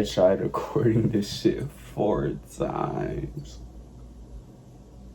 I tried recording this shit 4 times.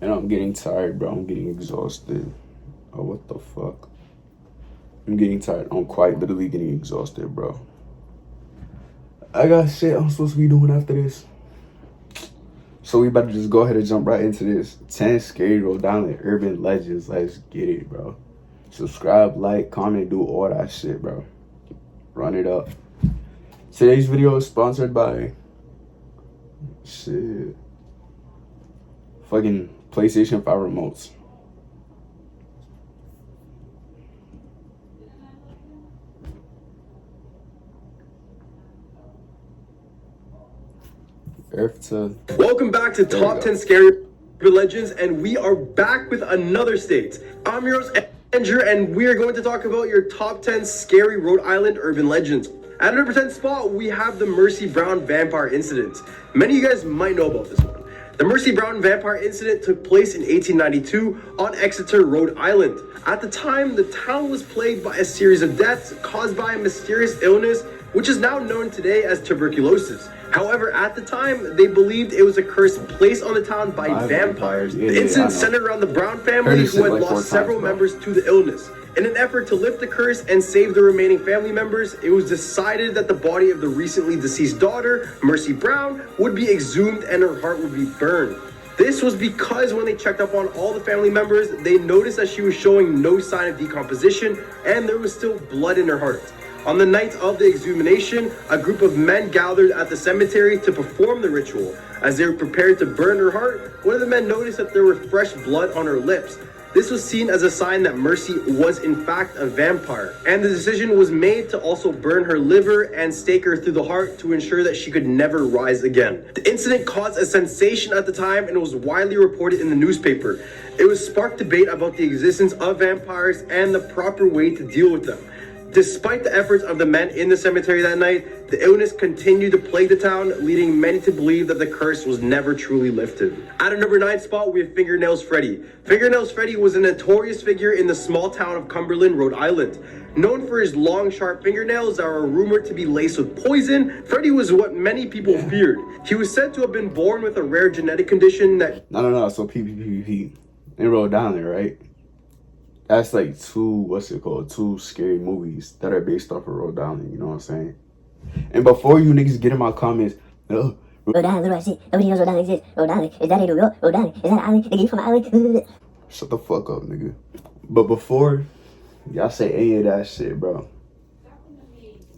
And I'm getting tired, bro. I'm getting exhausted. Oh, what the fuck? I'm getting tired. I'm quite literally getting exhausted, bro. I got shit I'm supposed to be doing after this. So we about to just go ahead and jump right into this. 10 scary Rhode Island urban legends. Let's get it, bro. Subscribe, like, comment, do all that shit, bro. Run it up. Today's video is sponsored by shit. Fucking PlayStation 5 remotes. Welcome back to Top 10 Scary Legends, and we are back with another state. I'm your host, Andrew, and we are going to talk about your top 10 scary Rhode Island urban legends. At number 10 spot, we have the Mercy Brown vampire incident. Many of you guys might know about this one. The Mercy Brown vampire incident took place in 1892 on Exeter, Rhode Island. At the time, the town was plagued by a series of deaths caused by a mysterious illness, which is now known today as tuberculosis. However, at the time, they believed it was a curse placed on the town by vampires. The incident centered around the Brown family, who had lost several members to the illness. In an effort to lift the curse and save the remaining family members, it was decided that the body of the recently deceased daughter, Mercy Brown, would be exhumed and her heart would be burned. This was because when they checked up on all the family members, they noticed that she was showing no sign of decomposition and there was still blood in her heart. On the night of the exhumation, a group of men gathered at the cemetery to perform the ritual. As they were prepared to burn her heart, one of the men noticed that there was fresh blood on her lips. This was seen as a sign that Mercy was in fact a vampire, and the decision was made to also burn her liver and stake her through the heart to ensure that she could never rise again. The incident caused a sensation at the time and was widely reported in the newspaper. It was sparked debate about the existence of vampires and the proper way to deal with them. Despite the efforts of the men in the cemetery that night, the illness continued to plague the town, leading many to believe that the curse was never truly lifted. At a number 9 spot, we have Fingernails Freddy. Fingernails Freddy was a notorious figure in the small town of Cumberland, Rhode Island. Known for his long, sharp fingernails that are rumored to be laced with poison, Freddy was what many people feared. He was said to have been born with a rare genetic condition that... No. So PPPP in Rhode Island, right? That's like two scary movies that are based off of Rhode Island, you know what I'm saying? And before you niggas get in my comments, Rhode Island, little shit. Nobody knows Rhode Island exists. Rhode Island, is that a New York? Rhode Island, is that an island? Nigga, you from an island? Shut the fuck up, nigga. But before y'all say any of that shit, bro.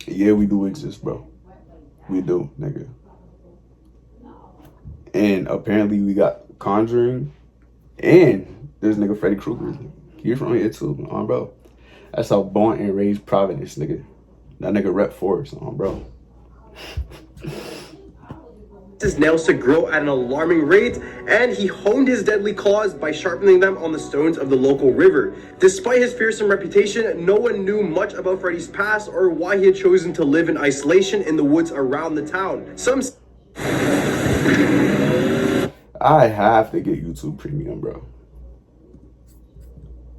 Yeah, we do exist, bro. We do, nigga. And apparently we got Conjuring and there's nigga Freddy Krueger. You're from here too, bro. That's how born and raised Providence, nigga. That nigga rep Forest, bro. His nails to grow at an alarming rate, and he honed his deadly claws by sharpening them on the stones of the local river. Despite his fearsome reputation, no one knew much about Freddy's past or why he had chosen to live in isolation in the woods around the town. I have to get YouTube Premium, bro.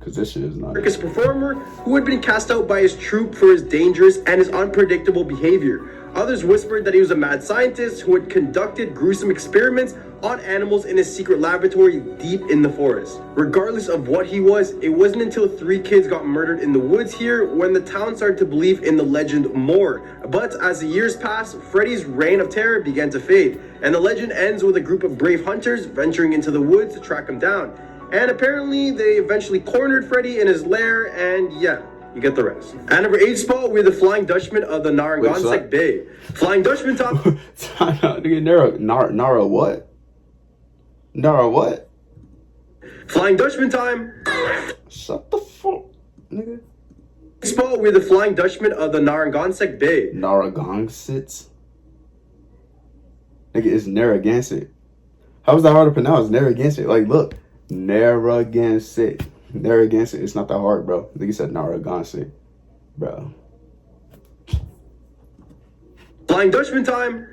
This shit is not circus performer who had been cast out by his troupe for his dangerous and his unpredictable behavior. Others whispered that he was a mad scientist who had conducted gruesome experiments on animals in his secret laboratory deep in the forest. Regardless of what he was, it wasn't until 3 kids got murdered in the woods here when the town started to believe in the legend more. But as the years passed, Freddy's reign of terror began to fade, and the legend ends with a group of brave hunters venturing into the woods to track him down. And apparently, they eventually cornered Freddy in his lair, and yeah, you get the rest. At number 8 spot, we're the Flying Dutchman of the Narragansett Bay. Flying Dutchman top... Nara what? Nara what? Flying Dutchman time! Shut the fuck, nigga. Spot, we're the Flying Dutchman of the Narragansett Bay. Narragansett? Nigga, it's Narragansett. How is that hard to pronounce? Narragansett. Like, look. Narragansett. Narragansett. It's not that hard, bro. I think he said Narragansett, bro. Flying Dutchman time.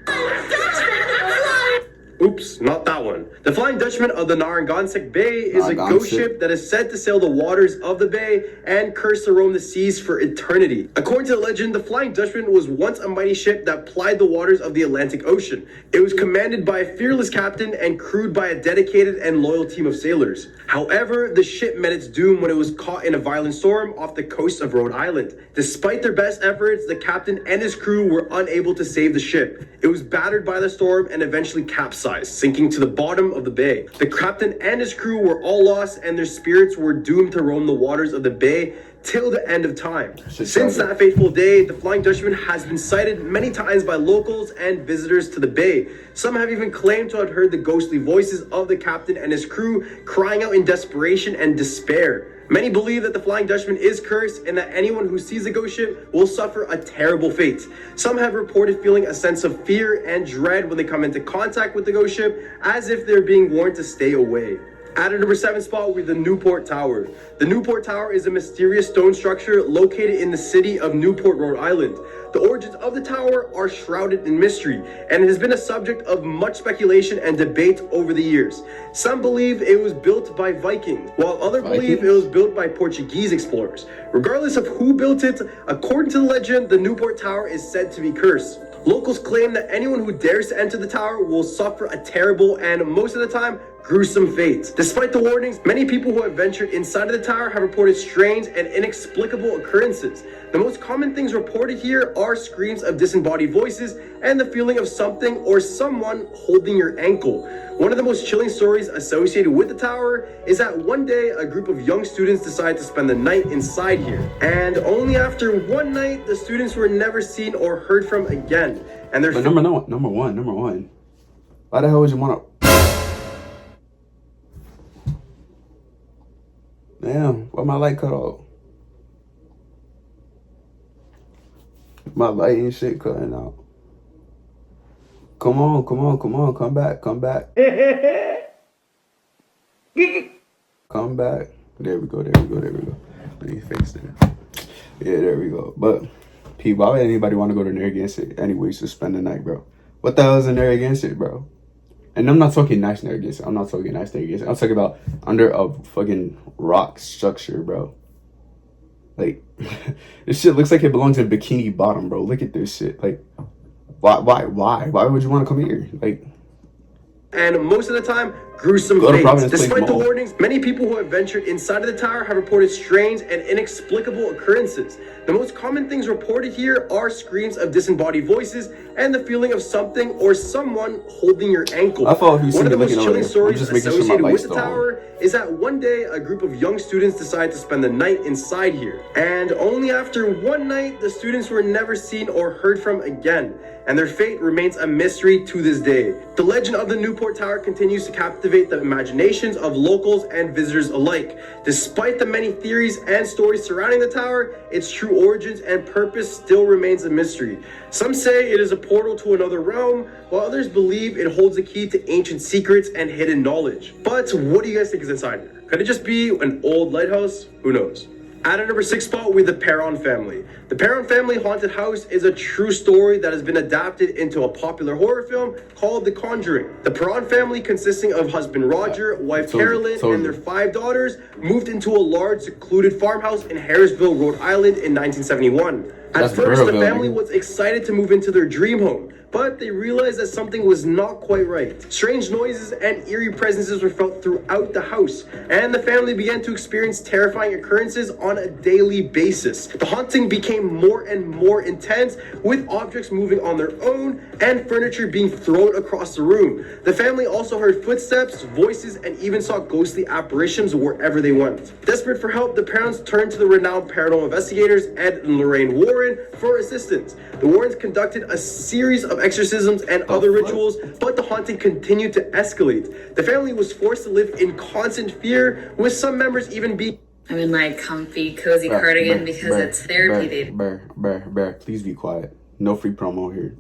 Oops, not that one. The Flying Dutchman of the Narragansett Bay is a ghost Narragansett. ship that is said to sail the waters of the bay and cursed to roam the seas for eternity. According to the legend, the Flying Dutchman was once a mighty ship that plied the waters of the Atlantic Ocean. It was commanded by a fearless captain and crewed by a dedicated and loyal team of sailors. However, the ship met its doom when it was caught in a violent storm off the coast of Rhode Island. Despite their best efforts, the captain and his crew were unable to save the ship. It was battered by the storm and eventually capsized, sinking to the bottom of the bay. The captain and his crew were all lost, and their spirits were doomed to roam the waters of the bay till the end of time. Since that fateful day, the Flying Dutchman has been sighted many times by locals and visitors to the bay. Some have even claimed to have heard the ghostly voices of the captain and his crew crying out in desperation and despair. Many believe that the Flying Dutchman is cursed and that anyone who sees the ghost ship will suffer a terrible fate. Some have reported feeling a sense of fear and dread when they come into contact with the ghost ship, as if they're being warned to stay away. At our number 7 spot, we have the Newport Tower. The Newport Tower is a mysterious stone structure located in the city of Newport, Rhode Island. The origins of the tower are shrouded in mystery, and it has been a subject of much speculation and debate over the years. Some believe it was built by Vikings, while others believe it was built by Portuguese explorers. Regardless of who built it, according to the legend, the Newport Tower is said to be cursed. Locals claim that anyone who dares to enter the tower will suffer a terrible and, most of the time, gruesome fate. Despite the warnings, many people who have ventured inside of the tower have reported strange and inexplicable occurrences. The most common things reported here are screams of disembodied voices and the feeling of something or someone holding your ankle. One of the most chilling stories associated with the tower is that one day a group of young students decided to spend the night inside here. And only after one night, the students were never seen or heard from again. And their But number one. Why the hell would you want to? Damn, why my light cut off? My light and shit cutting out. Come on, come back. Come back. There we go. Let me fix it. Yeah, there we go. But, P, why would anybody want to go to Narragansett anyways to spend the night, bro? What the hell is in Narragansett, bro? And I'm not talking nice Narragansett. I'm talking about under a fucking rock structure, bro. Like, this shit looks like it belongs in Bikini Bottom, bro. Look at this shit. Like, why would you want to come here? Like, and most of the time, gruesome fates. Despite the warnings, many people who have ventured inside of the tower have reported strange and inexplicable occurrences. The most common things reported here are screams of disembodied voices and the feeling of something or someone holding your ankle. I thought if you see One of the me most looking over chilling there, I'm stories just making sure my associated light's with the still on. tower is that one day a group of young students decided to spend the night inside here. And only after one night, the students were never seen or heard from again. And their fate remains a mystery to this day. The legend of the Newport Tower continues to captivate the imaginations of locals and visitors alike. Despite the many theories and stories surrounding the tower, its true origins and purpose still remains a mystery. Some say it is a portal to another realm, while others believe it holds the key to ancient secrets and hidden knowledge. But what do you guys think is inside here? Could it just be an old lighthouse? Who knows? At our number 6 spot, we have the Perron family. The Perron family haunted house is a true story that has been adapted into a popular horror film called The Conjuring. The Perron family, consisting of husband Roger, wife Carolyn, and their 5 daughters, moved into a large secluded farmhouse in Harrisville, Rhode Island in 1971. At first, the family was excited to move into their dream home, but they realized that something was not quite right. Strange noises and eerie presences were felt throughout the house, and the family began to experience terrifying occurrences on a daily basis. The haunting became more and more intense, with objects moving on their own and furniture being thrown across the room. The family also heard footsteps, voices, and even saw ghostly apparitions wherever they went. Desperate for help, the parents turned to the renowned paranormal investigators Ed and Lorraine Warren for assistance. The Warrens conducted a series of exorcisms and other rituals, but the haunting continued to escalate. The family was forced to live in constant fear, with some members even being I'm in my comfy, cozy cardigan because it's therapy day. Please be quiet. No free promo here.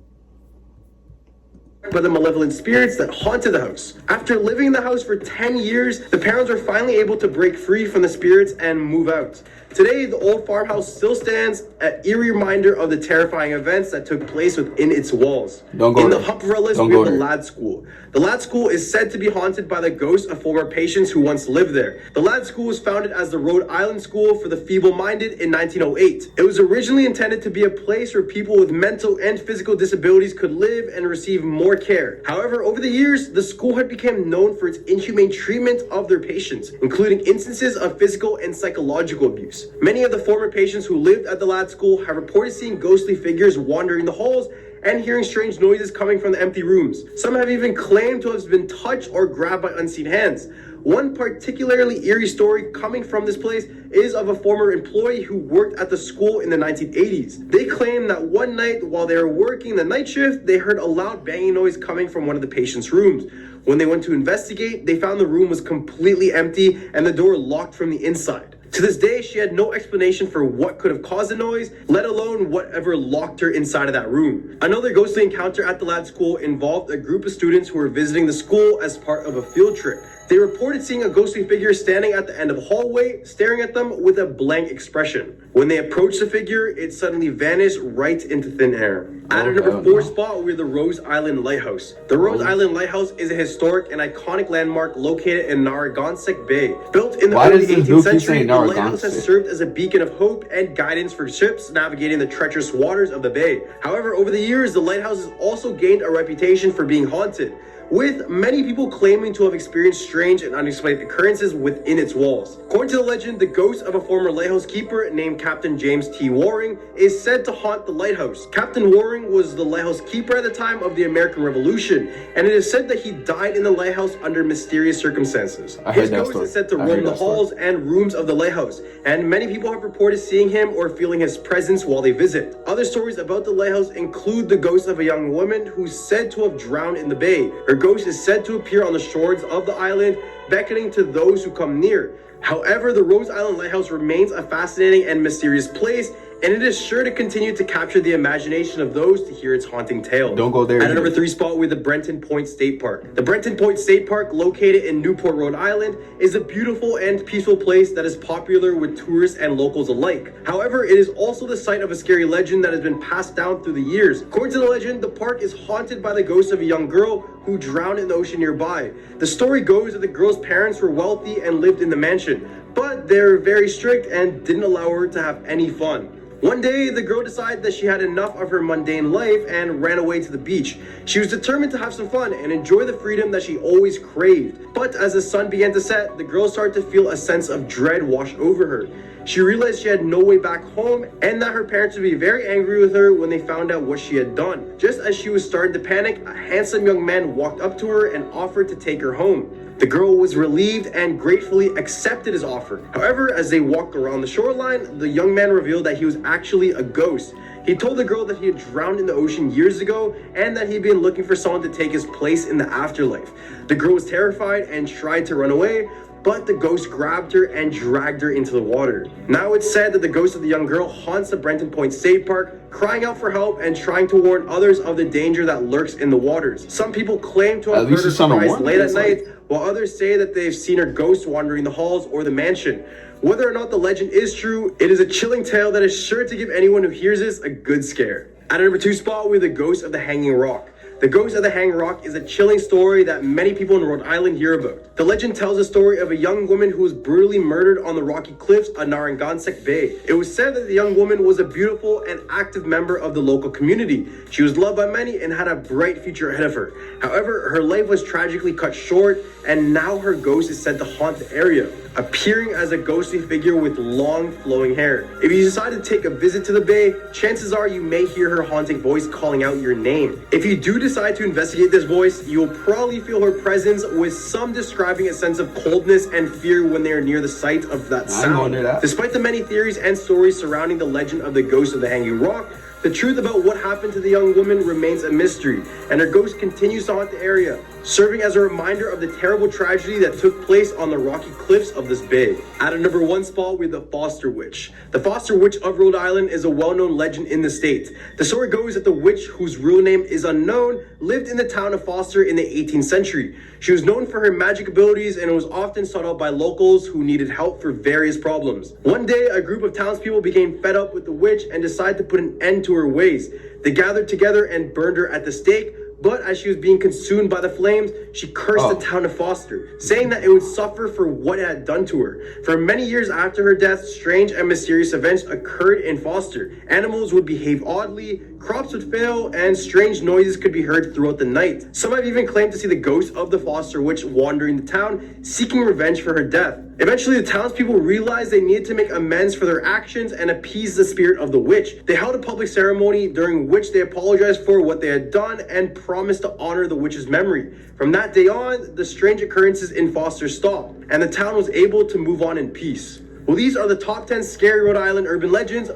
by the malevolent spirits that haunted the house. After living in the house for 10 years, the parents were finally able to break free from the spirits and move out. Today, the old farmhouse still stands, an eerie reminder of the terrifying events that took place within its walls. Don't go in there. the Hupperellis, Don't we have go the there. Lad School. The Lad School is said to be haunted by the ghosts of former patients who once lived there. The Lad School was founded as the Rhode Island School for the Feeble-Minded in 1908. It was originally intended to be a place where people with mental and physical disabilities could live and receive more care. However, over the years, the school had become known for its inhumane treatment of their patients, including instances of physical and psychological abuse. Many of the former patients who lived at the Lad School have reported seeing ghostly figures wandering the halls and hearing strange noises coming from the empty rooms. Some have even claimed to have been touched or grabbed by unseen hands. One particularly eerie story coming from this place is of a former employee who worked at the school in the 1980s. They claim that one night while they were working the night shift, they heard a loud banging noise coming from one of the patients' rooms. When they went to investigate, they found the room was completely empty and the door locked from the inside. To this day, she had no explanation for what could have caused the noise, let alone whatever locked her inside of that room. Another ghostly encounter at the Lad School involved a group of students who were visiting the school as part of a field trip. They reported seeing a ghostly figure standing at the end of the hallway, staring at them with a blank expression. When they approached the figure, it suddenly vanished right into thin air. At our number 4 spot, we're the Rose Island Lighthouse. The Rose Island Lighthouse is a historic and iconic landmark located in Narragansett Bay. Built in the Why early does this 18th dude keep century, saying the lighthouse has Narragansett? served as a beacon of hope and guidance for ships navigating the treacherous waters of the bay. However, over the years, the lighthouse has also gained a reputation for being haunted, with many people claiming to have experienced strange and unexplained occurrences within its walls. According to the legend, the ghost of a former lighthouse keeper named Captain James T. Waring is said to haunt the lighthouse. Captain Waring was the lighthouse keeper at the time of the American Revolution, and it is said that he died in the lighthouse under mysterious circumstances. I heard His that ghost story. is said to I roam heard the that story. halls and rooms of the lighthouse, and many people have reported seeing him or feeling his presence while they visit. Other stories about the lighthouse include the ghost of a young woman who's said to have drowned in the bay. Her ghost is said to appear on the shores of the island, beckoning to those who come near. However, the Rose Island Lighthouse remains a fascinating and mysterious place, and it is sure to continue to capture the imagination of those to hear its haunting tale. Don't go there At either. number 3 spot, we're the Brenton Point State Park. The Brenton Point State Park, located in Newport, Rhode Island, is a beautiful and peaceful place that is popular with tourists and locals alike. However, it is also the site of a scary legend that has been passed down through the years. According to the legend, the park is haunted by the ghost of a young girl who drowned in the ocean nearby. The story goes that the girl's parents were wealthy and lived in the mansion, but they were very strict and didn't allow her to have any fun. One day, the girl decided that she had enough of her mundane life and ran away to the beach. She was determined to have some fun and enjoy the freedom that she always craved. But as the sun began to set, the girl started to feel a sense of dread wash over her. She realized she had no way back home and that her parents would be very angry with her when they found out what she had done. Just as she was starting to panic, a handsome young man walked up to her and offered to take her home. The girl was relieved and gratefully accepted his offer. However, as they walked around the shoreline, the young man revealed that he was actually a ghost. He told the girl that he had drowned in the ocean years ago and that he'd been looking for someone to take his place in the afterlife. The girl was terrified and tried to run away, but the ghost grabbed her and dragged her into the water. Now it's said that the ghost of the young girl haunts the Brenton Point State Park, crying out for help and trying to warn others of the danger that lurks in the waters. Some people claim to have At least heard her it's on a cries warning, late at it's like- night, while others say that they've seen her ghost wandering the halls or the mansion. Whether or not the legend is true, it is a chilling tale that is sure to give anyone who hears this a good scare. At our number 2 spot, we're the ghost of the Hanging Rock. The Ghost of the Hanging Rock is a chilling story that many people in Rhode Island hear about. The legend tells the story of a young woman who was brutally murdered on the rocky cliffs of Narragansett Bay. It was said that the young woman was a beautiful and active member of the local community. She was loved by many and had a bright future ahead of her. However, her life was tragically cut short, and now her ghost is said to haunt the area, appearing as a ghostly figure with long flowing hair. If you decide to take a visit to the bay, chances are you may hear her haunting voice calling out your name. If you do decide to investigate this voice, you'll probably feel her presence, with some describing a sense of coldness and fear when they are near the site of that I ain't going sound. near that. Despite the many theories and stories surrounding the legend of the Ghost of the Hanging Rock, The truth about what happened to the young woman remains a mystery, and her ghost continues to haunt the area, serving as a reminder of the terrible tragedy that took place on the rocky cliffs of this bay. At a number 1 spot, we have the Foster Witch. The Foster Witch of Rhode Island is a well-known legend in the state. The story goes that the witch, whose real name is unknown, lived in the town of Foster in the 18th century. She was known for her magic abilities and was often sought out by locals who needed help for various problems. One day, a group of townspeople became fed up with the witch and decided to put an end to her ways. They gathered together and burned her at the stake, but as she was being consumed by the flames, she cursed the town of Foster, saying that it would suffer for what it had done to her. For many years after her death, strange and mysterious events occurred in Foster. Animals would behave oddly, crops would fail, and strange noises could be heard throughout the night. Some have even claimed to see the ghost of the Foster Witch wandering the town, seeking revenge for her death. Eventually, the townspeople realized they needed to make amends for their actions and appease the spirit of the witch. They held a public ceremony during which they apologized for what they had done and promised to honor the witch's memory. From that day on, the strange occurrences in Foster stopped, and the town was able to move on in peace. Well, these are the top 10 scary Rhode Island urban legends.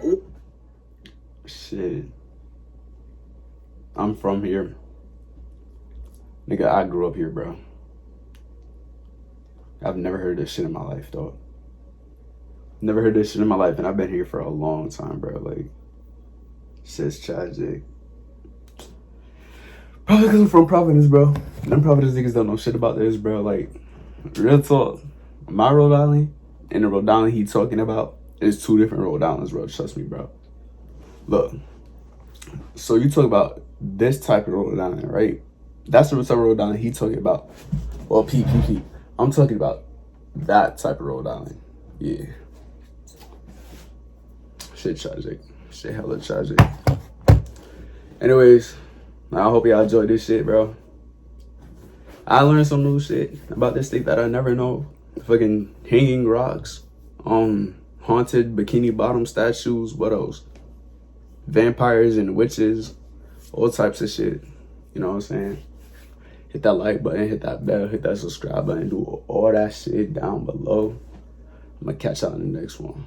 Shit. I'm from here. Nigga, I grew up here, bro. I've never heard this shit in my life, dog. Never heard this shit in my life, and I've been here for a long time, bro. Like, shit's tragic. Probably because I'm from Providence, bro. Them Providence niggas don't know shit about this, bro. Like, real talk. My Rhode Island and the Rhode Island he talking about is 2 different Rhode Islands, bro. Trust me, bro. Look. So you talk about this type of Rhode Island, right? That's the type of Rhode Island he talking about. Well, Pete. I'm talking about that type of Rhode Island. Yeah. Shit tragic. Shit hella tragic. Anyways, I hope y'all enjoyed this shit, bro. I learned some new shit about this state that I never know. Fucking hanging rocks. Haunted bikini bottom statues. What else? Vampires and witches. All types of shit. You know what I'm saying? Hit that like button, hit that bell, hit that subscribe button, do all that shit down below. I'm gonna catch y'all in the next one.